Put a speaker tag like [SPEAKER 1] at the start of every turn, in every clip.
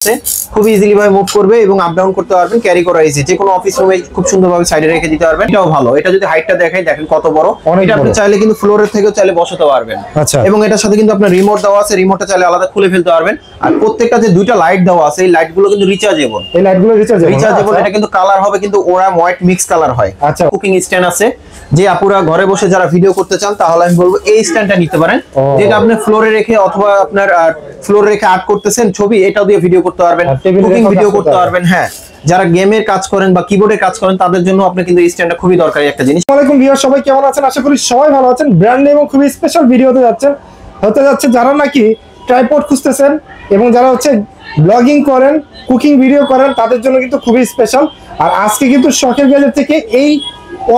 [SPEAKER 1] আছে, খুব ইজিলি ভাবে মুভ করবে এবং আপ ডাউন করতে পারবেন, ক্যারি করা ইজি, যে কোনো অফিস রুমে খুব সুন্দরভাবে সাইডে রেখে দিতে পারবেন। এটাও ভালো, এটা যদি হাইটটা দেখাই দেখেন কত বড়, এটা আপনি চাইলে কিন্তু ফ্লোরের থেকেও চাইলে বসাতে পারবেন। এবং এটার সাথে কিন্তু আপনার রিমোট দেওয়া আছে, রিমোটটা চাইলে আলাদা খুলে ফেলতে পারবেন। আর প্রত্যেকটা যে দুইটা লাইট দেওয়া আছে, এই লাইটগুলো কিন্তু রিচার্জেবল, এই লাইটগুলো রিচার্জেবল। এটা কিন্তু কালার হবে কিন্তু ওরা হোয়াইট মিক্স কালার হয়। আচ্ছা, কুকিং স্ট্যান্ড আছে, যে আপুরা ঘরে বসে যারা ভিডিও করতে চান তাহলে আমি বলবো এই স্ট্যান্ডটা নিতে পারেন, যেটা আপনি ফ্লোরে রেখে অথবা আপনার ফ্লোরে রেখে আর্ট করতেছেন ছবি, এটাও দিয়ে ভিডিও করতে পারবেন, কুকিং ভিডিও করতে পারবেন। হ্যাঁ, যারা গেমের কাজ করেন বা কিবোর্ডের কাজ করেন তাদের জন্য আপনি কিন্তু এই স্ট্যান্ডটা খুবই দরকারি একটা জিনিস। আসসালামু আলাইকুম ভিউয়ার, সবাই কেমন আছেন? আশা করি সবাই ভালো আছেন। ব্র্যান্ড নিউ এবং খুবই স্পেশাল ভিডিওতে হতে যাচ্ছে যারা নাকি ট্রাইপড খুঁজতেছেন এবং যারা হচ্ছে ব্লগিং করেন, কুকিং ভিডিও করেন, তাদের জন্য কিন্তু খুবই স্পেশাল। আর আজকে কিন্তু শখের গ্যাজেট থেকে এই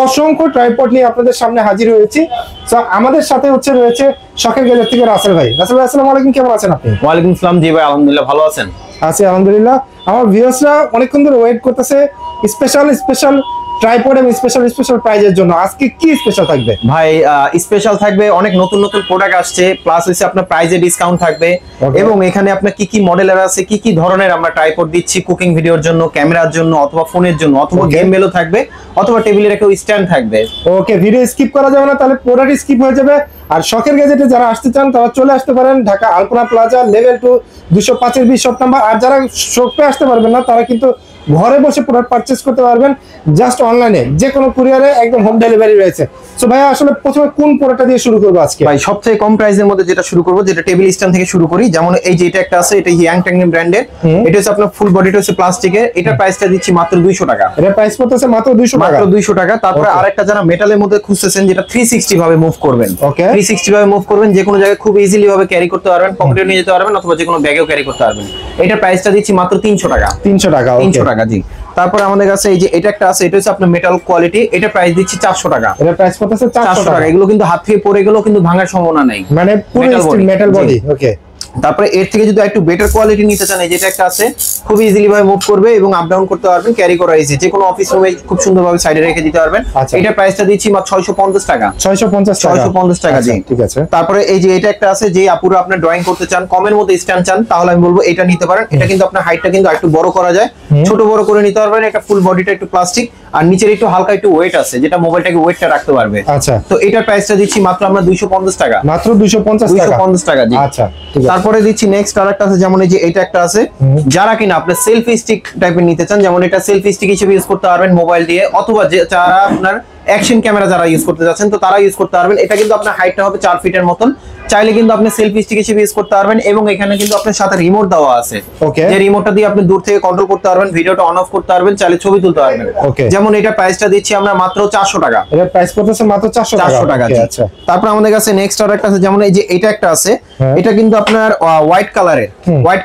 [SPEAKER 1] অসংখ্য ট্রাইপড নিয়ে আপনাদের সামনে হাজির হয়েছি। তো আমাদের সাথে রয়েছে শখের গ্যাজেট থেকে রাসেল ভাই। রাসেল ভাই, আসসালামু আলাইকুম, কেমন আছেন আপনি?
[SPEAKER 2] ওয়ালাইকুম আসসালাম। জি ভাই, আলহামদুলিল্লাহ ভালো আছেন?
[SPEAKER 1] আছি আলহামদুলিল্লাহ। আমার ভিউয়ার্সরা অনেকক্ষণ ধরে ওয়েট করতেছে স্পেশাল ট্রাইপড এবং স্পেশাল প্রাইজের জন্য। আজকে কি স্পেশাল থাকবে
[SPEAKER 2] ভাই? স্পেশাল থাকবে, অনেক নতুন প্রোডাক্ট আসছে, প্লাস হচ্ছে আপনার প্রাইজে ডিসকাউন্ট থাকবে। এবং এখানে আপনার কি মডেলের আছে, কি ধরনের আমরা ট্রাইপড দিচ্ছি কুকিং ভিডিওর জন্য, ক্যামেরার জন্য, অথবা ফোনের জন্য, অথবা গেম মেলও থাকবে, অথবা টেবিলের একটা স্ট্যান্ড থাকবে।
[SPEAKER 1] ওকে, ভিডিও স্কিপ করা যাবে না, তাহলে প্রোডাক্ট স্কিপ হয়ে যাবে। আর শখের গ্যাজেটে যারা আসতে চান তারা চলে আসতে পারেন ঢাকা আলপনা প্লাজা লেভেল 2 205 20 শপ নাম্বার। আর যারা শপে আসতে পারবেন না তারা কিন্তু ঘরে বসে প্রোডাক্ট পারচেজ করতে পারবেন, জাস্ট অনলাইনে, যে কোনো কুরিয়ারে একদম হোম ডেলিভারি রয়েছে। সো ভাই, আসলে প্রথমে কোন প্রোডাক্টটা দিয়ে শুরু করব আজকে?
[SPEAKER 2] ভাই, সবচেয়ে কম প্রাইসের মধ্যে যেটা শুরু করব, যেটা টেবিল স্ট্যান্ড থেকে শুরু করি। যেমন এই যে এটা একটা আছে, এটা ইয়াং ট্যাংনি ব্র্যান্ডের, এটা হচ্ছে আপনার ফুল বডিটা হচ্ছে প্লাস্টিকের, এটার প্রাইসটা দিচ্ছি মাত্র 200 টাকা।
[SPEAKER 1] এটা প্রাইস পড়তেছে মাত্র 200 টাকা।
[SPEAKER 2] তারপরে আরেকটা যারা মেটালের মধ্যে খুঁজতেছেন, যেটা 360 ভাবে মুভ করবেন, 360 ভাবে মুভ করবেন, যে কোনো জায়গায় খুব ইজিলি ভাবে ক্যারি করতে পারবেন, পকেটে নিয়ে যেতে পারবেন, অথবা যে কোনো ব্যাগেও ক্যারি করতে পারবেন। এটার প্রাইসটা দিচ্ছি মাত্র 300 টাকা।
[SPEAKER 1] 300
[SPEAKER 2] টাকা, জি। তারপরে আমাদের কাছে এই যে এটা একটা আছে, এটা হচ্ছে আপনার মেটাল কোয়ালিটি, এটা প্রাইস দিচ্ছি 400 টাকা।
[SPEAKER 1] এটা প্রাইস পড়তেছে 400 টাকা।
[SPEAKER 2] এগুলো কিন্তু হাত থেকে পড়ে গেলেও কিন্তু ভাঙার সম্ভাবনা নেই,
[SPEAKER 1] মানে পুরো মেটাল বডি। ওকে।
[SPEAKER 2] তারপরে এর থেকে যদি একটু বেটার কোয়ালিটি নিতে চান, এই যেটা একটা আছে, খুব ইজিলি ভাবে মুভ করবে এবং আপ ডাউন করতে পারবেন, ক্যারি করা ইজি, যে কোনো অফিস রুমে খুব সুন্দরভাবে সাইডে রেখে দিতে পারবেন। এটা প্রাইসটা দিচ্ছি মাত্র 650 টাকা। 650 টাকা, জি,
[SPEAKER 1] ঠিক আছে।
[SPEAKER 2] তারপরে এই যে এটা একটা আছে, যে আপুরা আপনার ড্রয়িং করতে চান, কমের মধ্যে স্ট্যান্ড চান, তাহলে আমি বলবো এটা নিতে পারেন। এটা কিন্তু আপনার হাইটটা কিন্তু একটু বড় করা যায়, ছোট বড় করে নিতে পারবেন। এটা ফুল বডিটা একটু প্লাস্টিক, আর নিচের একটু হালকা একটু ওয়েট আছে, যেটা মোবাইলটাকে ওয়েটটা রাখতে পারবে।
[SPEAKER 1] আচ্ছা,
[SPEAKER 2] তো এটার প্রাইসটা দিচ্ছি মাত্র আমরা 250 টাকা।
[SPEAKER 1] মাত্র 250
[SPEAKER 2] টাকা, জি।
[SPEAKER 1] আচ্ছা,
[SPEAKER 2] তারপরে দিচ্ছি নেক্সট আরেকটা আছে, যেমন এই যে এটা একটা আছে, যারা কিনা আপনার সেলফি স্টিক টাইপের নিতে চান, যেমন এটা সেলফি স্টিক হিসেবে ইউজ করতে পারবেন মোবাইল দিয়ে, অথবা যারা আপনার অ্যাকশন ক্যামেরা যারা ইউজ করতে যাচ্ছেন তো তারা ইউজ করতে পারবেন। এটা কিন্তু আপনার হাইটটা হবে 4 ফিটের মতন, চাইলে কিন্তু আপনি সেলফি স্টিক হিসেবে ইউজ করতে পারবেন। এবং এখানে কিন্তু আপনার সাথে রিমোট দেওয়া আছে, যে রিমোটটা দিয়ে আপনি দূর থেকে কন্ট্রোল করতে পারবেন, ভিডিওটা অন অফ করতে পারবেন, চাইলে ছবি তুলতে পারবেন। যেমন এটা প্রাইসটা দিচ্ছি আমরা মাত্র 400 টাকা।
[SPEAKER 1] এর প্রাইস পড়তেছে মাত্র 400 টাকা।
[SPEAKER 2] আচ্ছা, তারপর আমাদের কাছে নেক্সট আরেকটা আছে, যেমন এই যে এটা একটা আছে, এটা কিন্তু আপনার হোয়াইট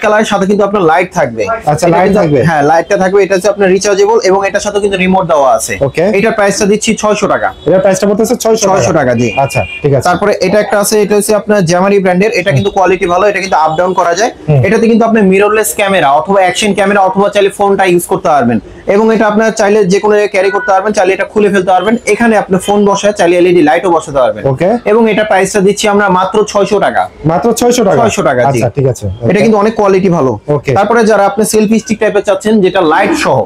[SPEAKER 2] কালারের সাথে কিন্তু আপনার লাইট থাকবে।
[SPEAKER 1] আচ্ছা, লাইট থাকবে,
[SPEAKER 2] হ্যাঁ, লাইটটা থাকবে। এটা হচ্ছে আপনার রিচার্জেবল এবং এটার সাথে কিন্তু রিমোট দেওয়া আছে। এটার প্রাইসটা দিচ্ছি 600 টাকা।
[SPEAKER 1] এর প্রাইসটা পড়তেছে 600 টাকা,
[SPEAKER 2] জি।
[SPEAKER 1] আচ্ছা, ঠিক আছে।
[SPEAKER 2] তারপরে এটা একটা আছে, এটা হচ্ছে আপনার জ্যামারি ব্র্যান্ডের, এটা কিন্তু কোয়ালিটি ভালো, এটা কিন্তু আপ ডাউন করা যায়। এটাতে কিন্তু আপনি মিররলেস ক্যামেরা অথবা অ্যাকশন ক্যামেরা অথবা চাইলে ফোনটা ইউজ করতে পারবেন, এবং এটা আপনার চাইলে যে কোনো ক্যারি করতে পারবেন, চাইলে এটা খুলে ফেলতে পারবেন। এখানে আপনি ফোন বসায় চাইলে এলইডি লাইটও বসাতে পারবেন। এবং এটা প্রাইসটা দিচ্ছি আমরা মাত্র 600 টাকা।
[SPEAKER 1] মাত্র 600 টাকা, জি।
[SPEAKER 2] আচ্ছা, ঠিক আছে। এটা কিন্তু অনেক কোয়ালিটি ভালো। তারপরে যারা আপনি সেলফি স্টিক টাইপের চাচ্ছেন, যেটা লাইট সহ,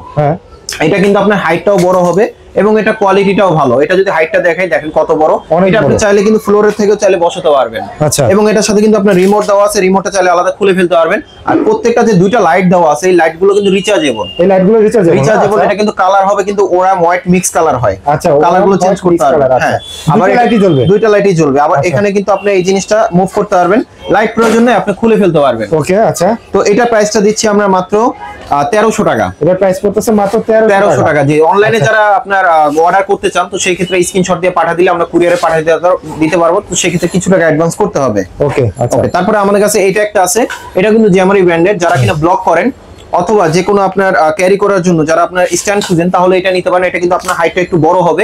[SPEAKER 2] এটা কিন্তু আপনার হাইটটাও বড় হবে এবং এটা কোয়ালিটিটাও ভালো। এটা যদি হাইটটা দেখাই দেখেন কত বড়, এটা আপনি চাইলে কিন্তু ফ্লোরের থেকেও চাইলে বসাতে পারবেন। এবং এটার সাথে কিন্তু আপনার রিমোট দেওয়া আছে, রিমোটটা চাইলে আলাদা খুলে ফেলতে পারবেন। আর প্রত্যেকটা যে দুইটা লাইট দেওয়া আছে, এই লাইটগুলো কিন্তু রিচার্জেবল, এটা কিন্তু কালার হবে কিন্তু ওরা হোয়াইট মিক্স কালার হয়। আচ্ছা, কালারগুলো চেঞ্জ করতে পারবেন। হ্যাঁ, আবার দুইটা লাইটই জ্বলবে। আবার এখানে কিন্তু আপনি এই জিনিসটা মুভ করতে পারবেন, লাইট প্রয়োজন নেই, আপনি খুলে ফেলতে পারবেন।
[SPEAKER 1] ওকে, আচ্ছা।
[SPEAKER 2] তো এটা প্রাইসটা দিচ্ছি আমরা মাত্র 1300 টাকা।
[SPEAKER 1] এর প্রাইস পড়তেছে মাত্র
[SPEAKER 2] 1300 টাকা, জি। অনলাইনে যারা আপনার অর্ডার করতে চান, তো সেই ক্ষেত্রে স্ক্রিনশট দিয়ে পাঠিয়ে দিলে আমরা কুরিয়ারে পাঠিয়ে দিতে পারবো। তো সেই ক্ষেত্রে কিছু টাকা অ্যাডভান্স করতে হবে। ওকে, আচ্ছা। তারপরে আমাদের কাছে এটা একটা আছে, এটা কিন্তু জ্যামারি ব্র্যান্ডের, যারা কিনা ব্লগ করেন অথবা যে কোনো আপনার ক্যারি করার জন্য যারা আপনার স্ট্যান্ড খুঁজেন, তাহলে এটা নিতে পারেন। এটা কিন্তু আপনার হাইটটা একটু বড় হবে,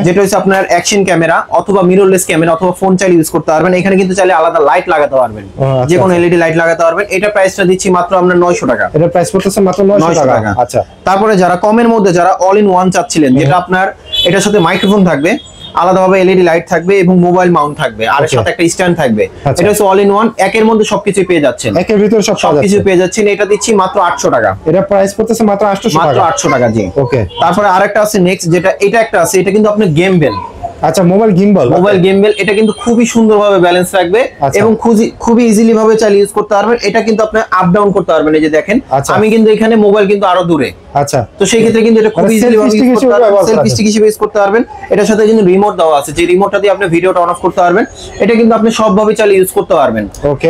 [SPEAKER 2] যেটা হচ্ছে আপনার অ্যাকশন ক্যামেরা অথবা মিররলেস ক্যামেরা অথবা ফোন চাইলে ইউজ করতে পারবেন। এখানে কিন্তু চাইলে আলাদা লাইট লাগাতে পারবেন, যে কোনো এলইডি লাইট লাগাতে পারবেন। এটা প্রাইসটা দিচ্ছি মাত্র আমরা 900 টাকা।
[SPEAKER 1] এটা প্রাইস পড়তেছে মাত্র 900 টাকা। আচ্ছা,
[SPEAKER 2] তারপরে যারা কমের মধ্যে যারা অল ইন ওয়ান চাচ্ছিলেন, যেটা আপনার এটার সাথে মাইক্রোফোন থাকবে
[SPEAKER 1] আলাদাভাবে এলইডি লাইট থাকবে এবং মোবাইল মাউন্ট থাকবে, আর এর সাথে একটা স্ট্যান্ড থাকবে। এটা হচ্ছে অল ইন ওয়ান, একের মধ্যে সবকিছু পেয়ে যাচ্ছেন,
[SPEAKER 2] একের ভিতরে
[SPEAKER 1] সবকিছু পেয়ে যাচ্ছেন। এটা দিচ্ছি মাত্র 800 টাকা।
[SPEAKER 2] এটা প্রাইস পড়তেছে মাত্র 800 টাকা,
[SPEAKER 1] মাত্র 800 টাকা। জি
[SPEAKER 2] ওকে।
[SPEAKER 1] তারপরে আরেকটা আছে নেক্সট, যেটা এটা একটা আছে, এটা কিন্তু আপনার গেম বেল।
[SPEAKER 2] আচ্ছা, মোবাইল গিম্বল,
[SPEAKER 1] মোবাইল গিম্বল। এটা কিন্তু খুবই সুন্দরভাবে ব্যালেন্স রাখবে এবং খুবই ইজিলি ভাবে চালিয়ে ইউজ করতে পারবেন। এটা কিন্তু আপনি আপ ডাউন করতে পারবেন। এই যে দেখেন, আমি কিন্তু এখানে মোবাইল কিন্তু আরো দূরে।
[SPEAKER 2] আচ্ছা,
[SPEAKER 1] তো সেই ক্ষেত্রে কিন্তু এটা খুবই ইজিলি ভাবে ইউজ করতে পারবেন, সেলফি স্টিক হিসেবে ইউজ করতে পারবেন। এটার সাথে কিন্তু রিমোট দেওয়া আছে, যে রিমোটটা দিয়ে আপনি ভিডিওটা অন অফ করতে পারবেন। এটা কিন্তু আপনি সবভাবে চালিয়ে ইউজ করতে পারবেন,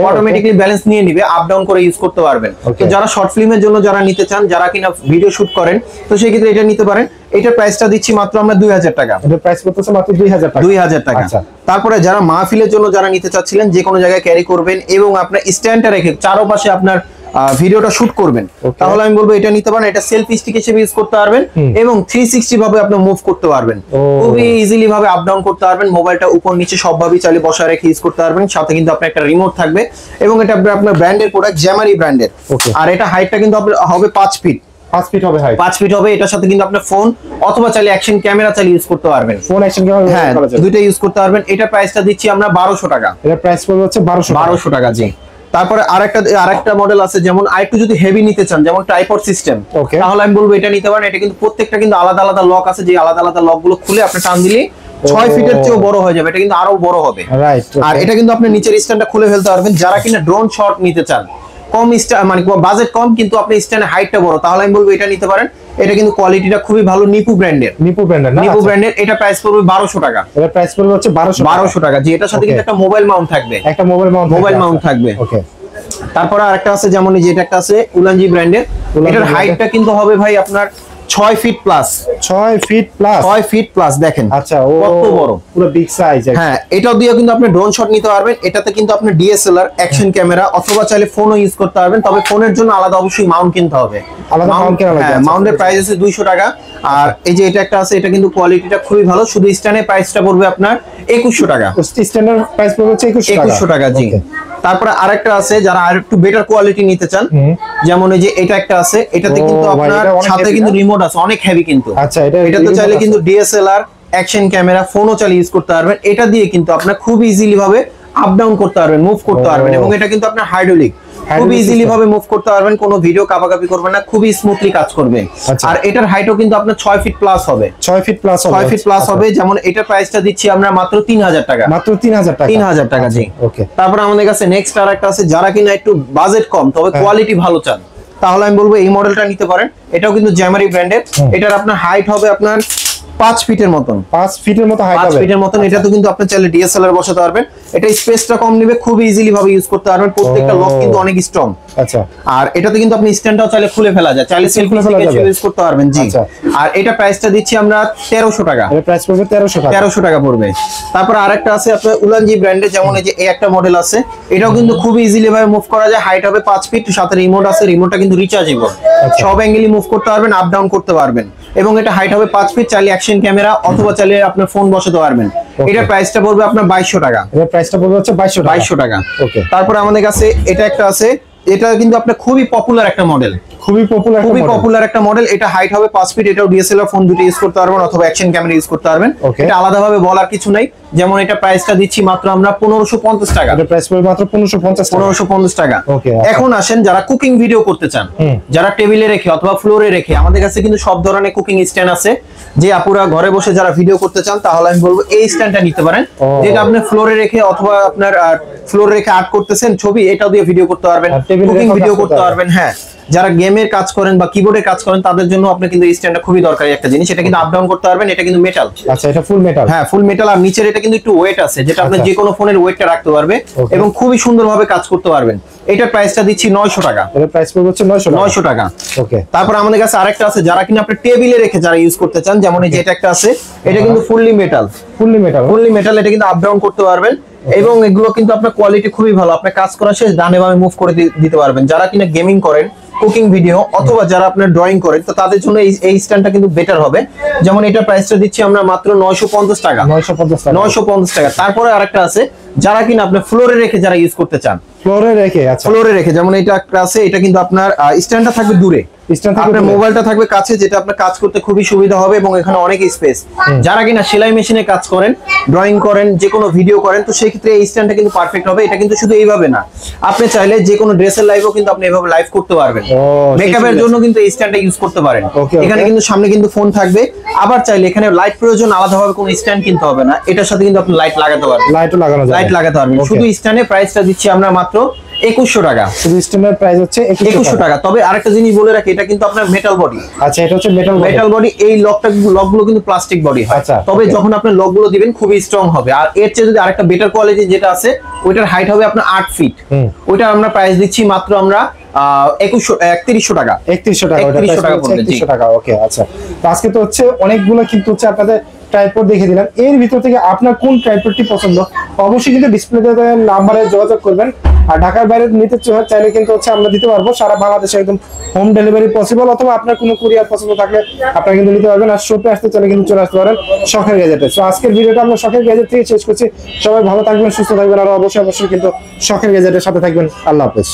[SPEAKER 1] অটোমেটিক্যালি ব্যালেন্স নিয়ে নিবে, আপ ডাউন করে ইউজ করতে পারবেন। তো যারা শর্ট ফিল্মের জন্য যারা নিতে চান, যারা কিনা ভিডিও শুট করেন, তো সেই ক্ষেত্রে এটা নিতে পারেন। এটার প্রাইসটা দিচ্ছি মাত্র আমরা 2000 টাকা।
[SPEAKER 2] এটার প্রাইস পড়তেছে মাত্র 2000 টাকা।
[SPEAKER 1] 2000 টাকা। তারপরে যারা মাহফিলের জন্য যারা নিতে চাচ্ছিলেন, যে কোনো জায়গায় ক্যারি করবেন এবং আপনার স্ট্যান্ডটা রেখে চারপাশে আপনার ভিডিওটা শুট করবেন, তাহলে আমি বলবো এটা নিতে পারেন। এটা সেলফি স্টিক হিসেবে ইউজ করতে পারবেন এবং 360 ভাবে আপনি মুভ করতে পারবেন, খুবই ইজিলি ভাবে আপ ডাউন করতে পারবেন। মোবাইলটা উপর নিচে সবভাবেই চালিয়ে বসায় রেখে ইউজ করতে পারবেন। সাথে কিন্তু আপনার একটা রিমোট থাকবে এবং এটা আপনার ব্র্যান্ডের প্রোডাক্ট, জ্যামারি ব্র্যান্ডের। আর এটা হাইটটা কিন্তু হবে 5 ফিট।
[SPEAKER 2] 5 ফিট হবে হাইট,
[SPEAKER 1] 5 ফিট হবে। এটার সাথে কিন্তু আপনি ফোন অথবা চাইলে অ্যাকশন ক্যামেরা চালিয়ে ইউজ করতে পারবেন।
[SPEAKER 2] ফোন অ্যাকশন ক্যামেরা,
[SPEAKER 1] হ্যাঁ, দুইটা ইউজ করতে পারবেন। এটা প্রাইসটা দিচ্ছি আমরা 1200 টাকা।
[SPEAKER 2] এর প্রাইস পড়বে হচ্ছে
[SPEAKER 1] 1200 টাকা। জি। তারপরে আরেকটা মডেল আছে, যেমন আরেকটু যদি হেভি নিতে চান, যেমন ট্রাইপড সিস্টেম, তাহলে আমি বলবো এটা নিতে পারেন। এটা কিন্তু প্রত্যেকটা কিন্তু আলাদা আলাদা লক আছে, যে আলাদা আলাদা লক গুলো খুলে আপনি টান দিলে 6 ফিটের চেয়েও বড় হয়ে যাবে। এটা কিন্তু আরো বড় হবে। আর এটা কিন্তু আপনি নিচের স্ট্যান্ডটা খুলে ফেলতে পারবেন। যারা কিনা ড্রোন শট নিতে চান, কম মানে বাজেট কম, কিন্তু আপনি স্ট্যান্ডের হাইটটা বড়, তাহলে আমি বলবো এটা নিতে পারেন। এটা কিন্তু কোয়ালিটিটা খুবই ভালো, নিপু ব্র্যান্ডের।
[SPEAKER 2] নিপু ব্র্যান্ডের।
[SPEAKER 1] এটা প্রাইস পড়বে 1200 টাকা।
[SPEAKER 2] এর প্রাইস পড়বে হচ্ছে 1200
[SPEAKER 1] টাকা। জি। এটার সাথে কিন্তু একটা মোবাইল মাউন্ট থাকবে,
[SPEAKER 2] একটা মোবাইল মাউন্ট
[SPEAKER 1] থাকবে। ওকে। তারপরে আরেকটা আছে, যেমন এই যে এটা একটা আছে উলানজি ব্র্যান্ডের। এটার হাইটটা কিন্তু হবে ভাই আপনার 6 ফিট প্লাস।
[SPEAKER 2] 6 ফিট প্লাস
[SPEAKER 1] দেখেন।
[SPEAKER 2] আচ্ছা,
[SPEAKER 1] কত বড়,
[SPEAKER 2] পুরো বিগ সাইজ।
[SPEAKER 1] হ্যাঁ, এটাও দিয়ে কিন্তু আপনি ড্রোন শট নিতে পারবেন। এটাতে কিন্তু আপনি ডিএসএলআর, অ্যাকশন ক্যামেরা অথবা চাইলে ফোনও ইউজ করতে পারবেন। তবে ফোনের জন্য আলাদা অবশ্যই মাউন্ট কিনতে হবে।
[SPEAKER 2] আলাদা মাউন্ট কিনতে হবে।
[SPEAKER 1] হ্যাঁ, মাউন্টের প্রাইস আছে 200 টাকা। আর এই যে এটা একটা আছে, এটা কিন্তু কোয়ালিটিটা খুবই ভালো। শুধু স্ট্যান্ডের প্রাইসটা পড়বে আপনার 2100 টাকা।
[SPEAKER 2] স্ট্যান্ডার্ড প্রাইস পড়বে হচ্ছে
[SPEAKER 1] 2100 টাকা। জি। তারপরে আরেকটা আছে, যারা আর একটু বেটার কোয়ালিটি নিতে চান, যেমন এই যে এটা একটা আছে, এটাতে কিন্তু আপনার সাথে কিন্তু রিমোট আছে, অনেক হেভি কিন্তু।
[SPEAKER 2] আচ্ছা,
[SPEAKER 1] এটাতে চাইলে কিন্তু ডিএসএলআর, অ্যাকশন ক্যামেরা, ফোনও চালিয়ে ইউজ করতে পারবেন। এটা দিয়ে কিন্তু আপনার খুব ইজিলি ভাবে আপ ডাউন করতে পারবেন, মুভ করতে পারবেন। এবং এটা কিন্তু আপনার হাইড্রোলিক, খুব ইজিলি ভাবে মুভ করতে পারবেন, কোনো ভিডিও কাপাকাপি করবেন না, খুবই স্মুথলি কাজ করবে। আর এটার হাইটও কিন্তু আপনার 6 ফিট প্লাস হবে। 6 ফিট প্লাস হবে। যেমন এটার প্রাইসটা দিচ্ছি আমরা মাত্র 3000 টাকা।
[SPEAKER 2] মাত্র 3000 টাকা।
[SPEAKER 1] জি। ওকে। তারপর আমাদের কাছে নেক্সট আরেকটা আছে, যারা কিনা একটু বাজেট কম তবে কোয়ালিটি ভালো চান, তাহলে আমি বলবো এই মডেলটা নিতে পারেন। এটাও কিন্তু জ্যামারি ব্র্যান্ডের। এটার আপনার হাইট হবে আপনার 5 ফিটের মতন। 5 ফিটের মতো হাইট হবে। 5 ফিটের মতন। এটা তো কিন্তু আপনি চাইলে ডিএসএলআর বসাতে পারবেন। এটা স্পেসটা কম নেবে, খুব ইজিলি ভাবে ইউজ করতে পারবেন। প্রত্যেকটা লক কিন্তু অনেক স্ট্রং। আচ্ছা। আর এটাতে কিন্তু আপনি স্ট্যান্ডটাও চাইলে খুলে ফেলা যায়, চাইলে সেলফি ইউজ করতে পারবেন। জি। আর এটা প্রাইসটা দিচ্ছি আমরা 1300 টাকা। এর প্রাইস পড়বে 1300 টাকা পড়বে। তারপর আরেকটা আছে আপনার উলানজি ব্র্যান্ডের, যেমন এই যে এই একটা মডেল আছে, এটাও কিন্তু খুব ইজিলি ভাবে মুভ করা যায়। হাইট হবে 5 ফিট, সাথে রিমোট আছে। রিমোটটা কিন্তু রিচার্জেবল, সব অ্যাঙ্গেলই মুভ করতে পারবেন, আপ ডাউন করতে পারবেন। এবং এটা হাইট হবে 5 ফিট, চাইলে অ্যাকশন ক্যামেরা অথবা চাইলে আপনার ফোন বসাতে পারবেন। এটা প্রাইসটা পড়বে আপনার 2200 টাকা। এর প্রাইসটা পড়বে হচ্ছে 2200 টাকা। ওকে। তারপরে আমাদের কাছে এটা একটা আছে, এটা কিন্তু আপনার খুবই পপুলার একটা মডেল, খুবই পপুলার একটা মডেল। এটা হাইট হবে 5 ফিট। এটাও ডিএসএলআর ফোন দুটো ইউজ করতে পারবেন অথবা অ্যাকশন ক্যামেরা ইউজ করতে পারবেন। এটা আলাদাভাবে বলার কিছু নাই। যেমন এটা প্রাইসটা দিচ্ছি মাত্র আমরা 1550 টাকা। এটা প্রাইস পড়বে মাত্র 1550 টাকা। এখন আসেন, যারা কুকিং ভিডিও করতে চান, যারা টেবিলে রেখে অথবা ফ্লোরে রেখে, আমাদের কাছে কিন্তু সব ধরনের কুকিং স্ট্যান্ড আছে। যে আপুরা ঘরে বসে যারা ভিডিও করতে চান, তাহলে আমি বলবো এই স্ট্যান্ডটা নিতে পারেন, যেটা আপনি ফ্লোরে রেখে অথবা আপনার ফ্লোরে রেখে আর্ট করতেছেন ছবি, এটাও দিয়ে ভিডিও করতে পারবেন, কুকিং ভিডিও করতে পারবেন। হ্যাঁ, যারা গেমের কাজ করেন বা কিবোর্ডে কাজ করেন, তাদের জন্য আপনি কিন্তু এই স্ট্যান্ডটা খুবই দরকারি একটা জিনিস। এটা কিন্তু আপ ডাউন করতে পারবেন। এটা কিন্তু মেটাল। আচ্ছা, এটা ফুল মেটাল। হ্যাঁ, ফুল মেটাল। আর নিচের এটা কিন্তু একটু ওয়েট আছে, যেটা আপনি যে কোনো ফোনের ওয়েটটা রাখতে পারবে এবং খুবই সুন্দরভাবে কাজ করতে পারবেন। এটার প্রাইসটা দিচ্ছি 900 টাকা। এর প্রাইস পড়বে হচ্ছে 900 টাকা। ওকে। তারপর আমাদের কাছে আরেকটা আছে, যারা কিনা আপনি টেবিলে রেখে যারা ইউজ করতে চান, যেমন এই যে এটা একটা আছে, এটা কিন্তু ফুললি মেটাল। এটা কিন্তু আপ ডাউন করতে পারবেন এবং এগুলো কিন্তু আপনার কোয়ালিটি খুবই ভালো। আপনি কাজ করা শেষ ডানে বামে মুভ করে দিতে পারবেন। যারা কিনা গেমিং করেন, কুকিং ভিডিও অথবা যারা আপনার ড্রয়িং করেন, তো তাদের জন্য এই স্ট্যান্ডটা কিন্তু বেটার হবে। যেমন এটা প্রাইসটা দিচ্ছি আমরা মাত্র 950 টাকা। 950 টাকা। তারপরে আরেকটা আছে, যারা কিনা আপনি ফ্লোরে রেখে যারা ইউজ করতে চান,
[SPEAKER 3] ফ্লোরে রেখে। আচ্ছা,
[SPEAKER 1] ফ্লোরে রেখে, যেমন এটা একটা আছে, এটা কিন্তু আপনার স্ট্যান্ডটা থাকবে দূরে, আপনার মোবাইলটা থাকবে কাছে, যেটা আপনার কাজ করতে খুবই সুবিধা হবে এবং এখানে অনেক স্পেস। যারা কিনা সেলাই মেশিনে কাজ করেন, ড্রয়িং করেন, যে কোনো ভিডিও করেন, তো সেই ক্ষেত্রে এই স্ট্যান্ডটা কিন্তু পারফেক্ট হবে। এটা কিন্তু শুধু এইভাবে না, আপনি চাইলে যে কোনো ড্রেসের লাইভও কিন্তু আপনি এভাবে লাইভ করতে পারবেন। মেকআপের জন্য কিন্তু এই স্ট্যান্ডটা ইউজ করতে পারেন। এখানে কিন্তু সামনে কিন্তু ফোন থাকবে, আবার চাইলে এখানে লাইট প্রয়োজন আলাদাভাবে কোনো স্ট্যান্ড কিনতে হবে না, এটার সাথে কিন্তু আপনি লাইট লাগাতে পারবেন।
[SPEAKER 3] লাইটও লাগানো যায়,
[SPEAKER 1] লাইট লাগাতে পারবেন। শুধু স্ট্যান্ডের প্রাইসটা দিচ্ছি আমরা মাত্র 2100 টাকা।
[SPEAKER 3] শুধু স্ট্যান্ডার্ড প্রাইস হচ্ছে
[SPEAKER 1] 2100 টাকা। তবে আরেকটা জিনিস বলে রাখি, এটা কিন্তু আপনার মেটাল বডি।
[SPEAKER 3] আচ্ছা, এটা হচ্ছে
[SPEAKER 1] মেটাল বডি। এই লকগুলো কিন্তু প্লাস্টিক বডি হয়।
[SPEAKER 3] আচ্ছা,
[SPEAKER 1] তবে যখন আপনি লকগুলো দিবেন খুবই স্ট্রং হবে। আর এর চেয়ে যদি আরেকটা বেটার কোয়ালিটি যেটা আছে, ওইটার হাইট হবে আপনার 8 ফিট। ওইটা আমরা প্রাইস দিচ্ছি মাত্র আমরা 3100 টাকা।
[SPEAKER 3] 3100 টাকা।
[SPEAKER 1] 3100 টাকা পড়বে।
[SPEAKER 3] 3100 টাকা। ওকে, আচ্ছা। তো আজকে তো হচ্ছে অনেকগুলো কিন্তু হচ্ছে আপনাদের ট্রাইপড দেখে দিলাম। এর ভিতর থেকে আপনার কোন ট্রাইপডটি পছন্দ অবশ্যই কিন্তু ডিসপ্লেতে নাম্বারে যোগাযোগ করবেন। আর ঢাকার বাইরে নিতে চাইলে কিন্তু হচ্ছে আমরা দিতে পারবো, সারা বাংলাদেশে একদম হোম ডেলিভারি পসিবল, অথবা আপনার কোনো কুরিয়ার পছন্দ থাকলে আপনারা কিন্তু নিতে পারবেন। আর শপে আসতে চাইলে কিন্তু চলে আসতে পারেন শখের গ্যাজেটে। তো আজকের ভিডিওটা আমরা শখের গ্যাজেট থেকে শেষ করছি। সবাই ভালো থাকবেন, সুস্থ থাকবেন, আর অবশ্যই কিন্তু শখের গ্যাজেটের সাথে থাকবেন। আল্লাহ হাফেজ।